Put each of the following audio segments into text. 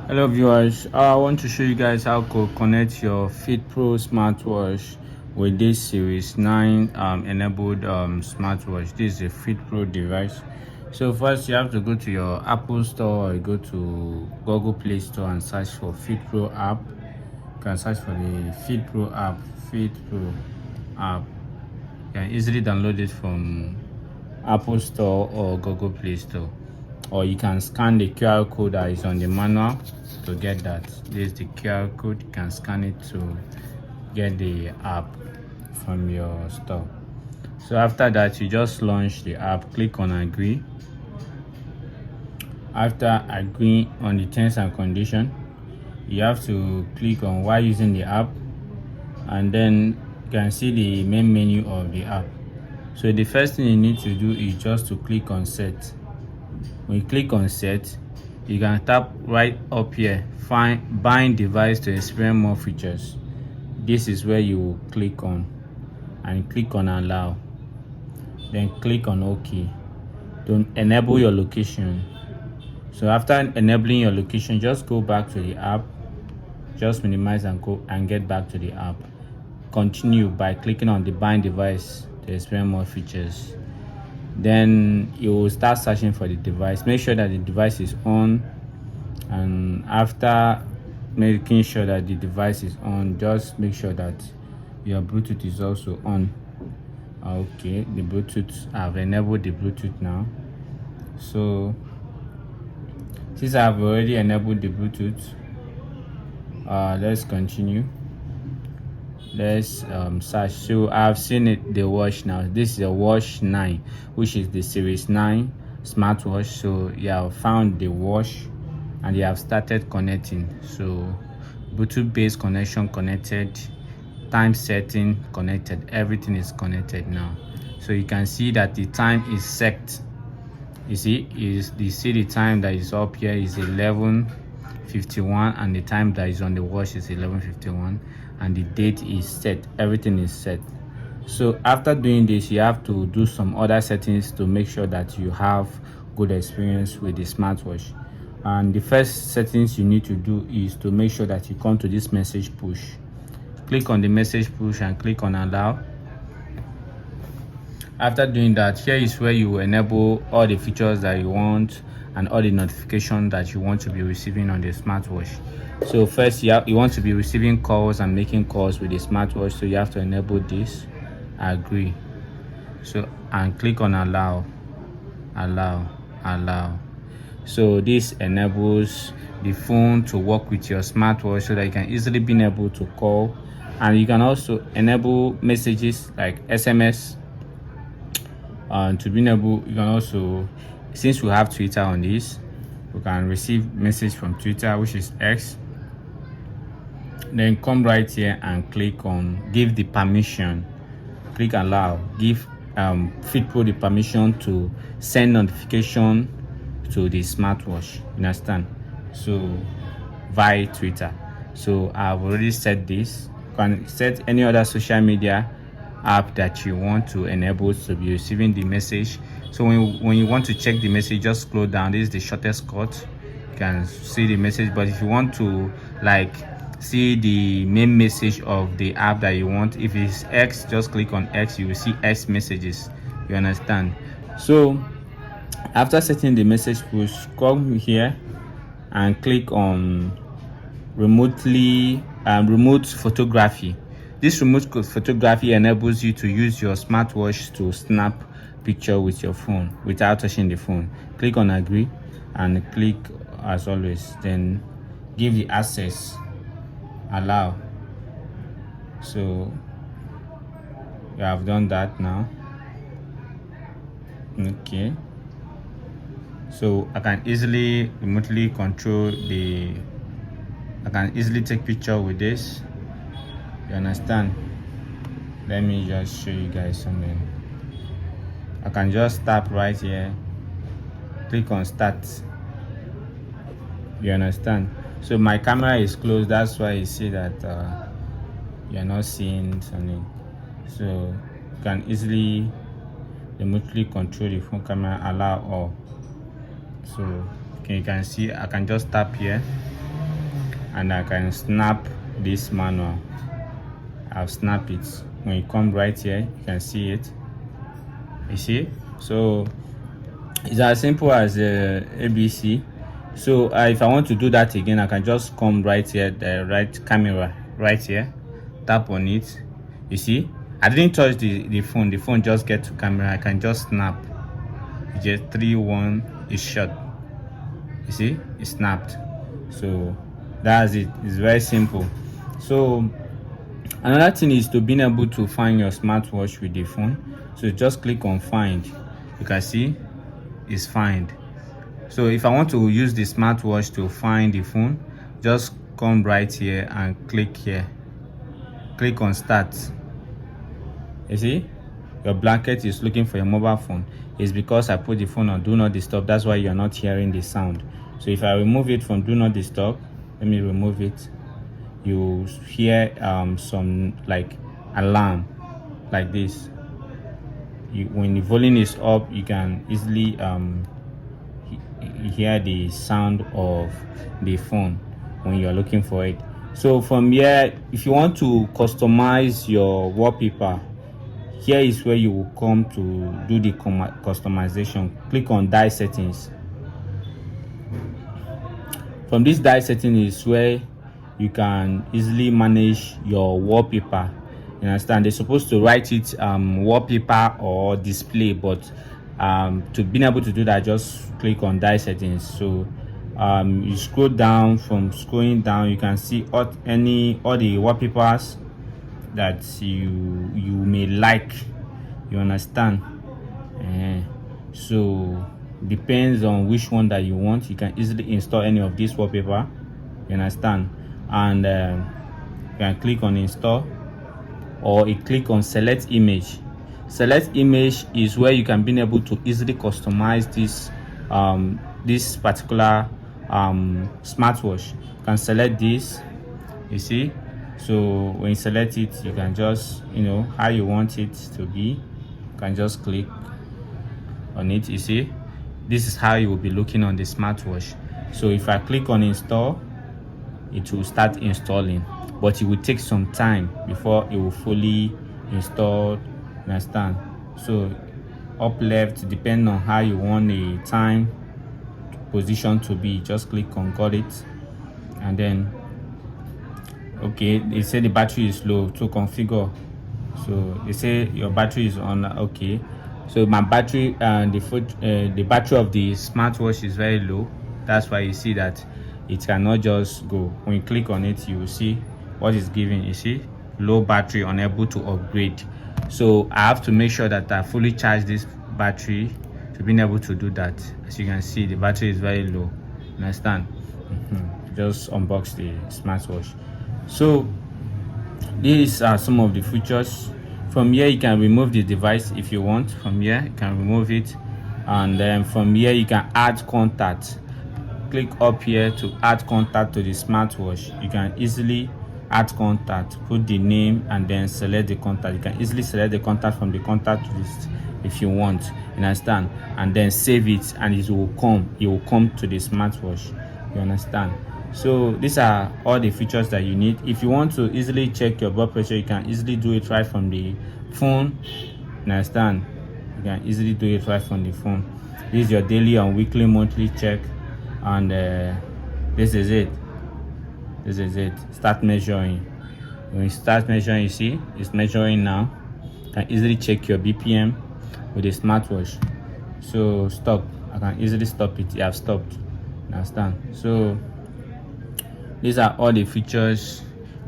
Hello viewers, I want to show you guys how to connect your FitPro smartwatch with this Series 9 enabled smartwatch. This is a FitPro device. So first you have to go to your Apple Store or you go to Google Play Store and search for FitPro app. You can search for the FitPro app. You can easily download it from Apple Store or Google Play Store, or you can scan the QR code that is on the manual to get that. This is the QR code. You can scan it to get the app from your store. So after that, you just launch the app, click on agree. After agreeing on the terms and condition, you have to click on why using the app, and then you can see the main menu of the app. So the first thing you need to do is just to click on set. When you click on set, you can tap right up here, find bind device to experience more features. This is where you will click on, and click on allow, then click on OK to enable your location. So after enabling your location, just go back to the app, just minimize and go and get back to the app. Continue by clicking on the bind device to experience more features. Then you will start searching for the device. Make sure that the device is on, and after making sure that the device is on, just make sure that your Bluetooth is also on. Okay, the Bluetooth, I've enabled the Bluetooth now. So since I've already enabled the Bluetooth, let's continue. Let's search. So I've seen it, the watch now. This is a watch 9, which is the Series 9 smartwatch. So you have found the watch and you have started connecting. So Bluetooth based connection connected, time setting connected, everything is connected now. So you can see that the time is set. You see the time that is up here is 11:51, and the time that is on the watch is 11:51, and the date is set. Everything is set. So after doing this, you have to do some other settings to make sure that you have good experience with the smartwatch. And the first settings you need to do is to make sure that you come to this message push. Click on the message push and click on allow. After doing that, here is where you will enable all the features that you want and all the notifications that you want to be receiving on the smartwatch. So first, you want to be receiving calls and making calls with the smartwatch, so you have to enable this. Agree. So and click on allow. So this enables the phone to work with your smartwatch so that you can easily be able to call, and you can also enable messages like SMS. To be able, you can also, since we have Twitter on this, we can receive message from Twitter, which is X. Then come right here and click on give the permission. Click allow. Give FitPro the permission to send notification to the smartwatch. You understand? So via Twitter. So I've already set this. You can set any other social media app that you want to enable to be receiving the message. So when you want to check the message, just scroll down. This is the shortest cut. You can see the message, but if you want to like see the main message of the app that you want, if it's X, just click on X. You will see X messages. You understand? So after setting the message push, come here and click on remote photography. This remote photography enables you to use your smartwatch to snap picture with your phone without touching the phone. Click on agree and click as always, then give the access, allow. So you have done that now. Okay, so I can easily remotely control I can easily take picture with this. You understand? Let me just show you guys something. I can just tap right here, click on start. You understand? So my camera is closed, that's why you see that you're not seeing something. So you can easily remotely control the phone camera, allow all. So you can see I can just tap here and I can snap this manual. I'll snap it. When you come right here, you can see it. You see? So it's as simple as ABC. So if I want to do that again, I can just come right here, the right camera right here, tap on it. You see, I didn't touch the phone just get to camera. I can just snap. Just 3-1 is shot. You see, it snapped. So that's it. It's very simple. So another thing is to being able to find your smartwatch with the phone. So just click on find. You can see it's find. So if I want to use the smartwatch to find the phone, just come right here and click here. Click on start. You see, your blanket is looking for your mobile phone. It's because I put the phone on do not disturb. That's why you're not hearing the sound. So if I remove it from do not disturb, let me remove it. You hear some like alarm like this. When the volume is up, you can easily hear the sound of the phone when you're looking for it. So from here, if you want to customize your wallpaper, here is where you will come to do the customization. Click on dye settings. From this dye setting is where you can easily manage your wallpaper. You understand? They're supposed to write it wallpaper or display, but to be able to do that, just click on dye settings. So you scroll down. From scrolling down, you can see all the wallpapers that you may like. You understand? So depends on which one that you want. You can easily install any of this wallpaper. You understand? And you can click on install, or you click on select image. Select image is where you can be able to easily customize this particular smartwatch. You can select this. You see, so when you select it, you can just how you want it to be. You can just click on it. You see, this is how you will be looking on the smartwatch. So if I click on install, it will start installing, but it will take some time before it will fully install. Understand? So up left, depending on how you want the time position to be, just click on got it. And then okay, they say the battery is low to configure. So they say your battery is on. Okay, so my battery the battery of the smartwatch is very low. That's why you see that it cannot just go. When you click on it, you will see what is giving. You see low battery, unable to upgrade. So I have to make sure that I fully charge this battery to be able to do that. As you can see, the battery is very low. Understand? Just unbox the smartwatch. So these are some of the features. From here, you can remove the device if you want. From here, you can remove it, and then from here you can add contact. Click up here to add contact to the smartwatch. You can easily add contact, put the name, and then select the contact. You can easily select the contact from the contact list if you want. You understand? And then save it, and it will come to the smartwatch. You understand? So these are all the features that you need. If you want to easily check your blood pressure, you can easily do it right from the phone. You understand? You can easily do it right from the phone. This is your daily and weekly, monthly check, and this is it. Start measuring. When you start measuring, you see it's measuring now. You can easily check your BPM with a smartwatch. So stop. I can easily stop it. You have stopped. Understand? So these are all the features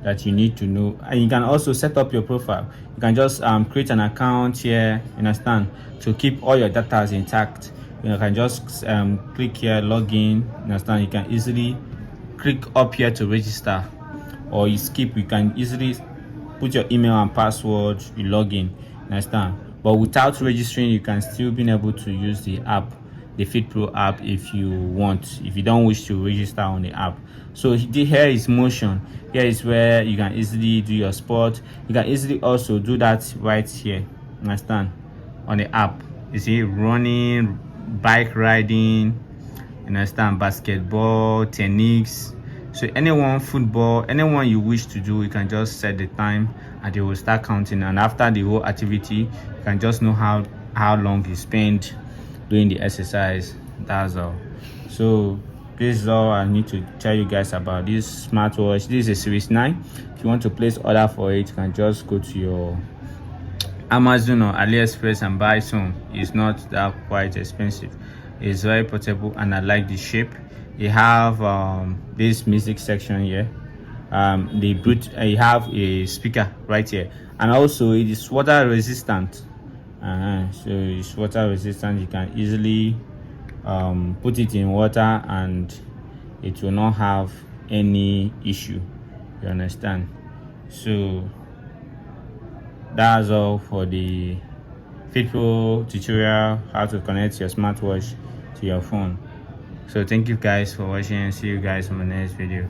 that you need to know. And you can also set up your profile. You can just create an account here. Understand? To keep all your data intact. You can just click here, login. Understand? You can easily click up here to register, or you skip. You can easily put your email and password, you log in. Understand? But without registering, you can still be able to use the app, the FitPro app, if you want, if you don't wish to register on the app. So here is motion. Here is where you can easily do your sport. You can easily also do that right here. Understand? On the app, you see running, bike riding, understand, basketball, tennis. So anyone football, anyone you wish to do, you can just set the time and they will start counting, and after the whole activity you can just know how long you spend doing the exercise. That's all. So this is all I need to tell you guys about this smartwatch. This is a Series 9. If you want to place order for it, you can just go to your Amazon or AliExpress and buy some. It's not that quite expensive. It's very portable and I like the shape. You have this music section here. You have a speaker right here, and also it is water resistant. So it's water resistant. You can easily put it in water and it will not have any issue. You understand? So that's all for the FitPro tutorial, how to connect your smartwatch to your phone. So thank you guys for watching, and see you guys in my next video.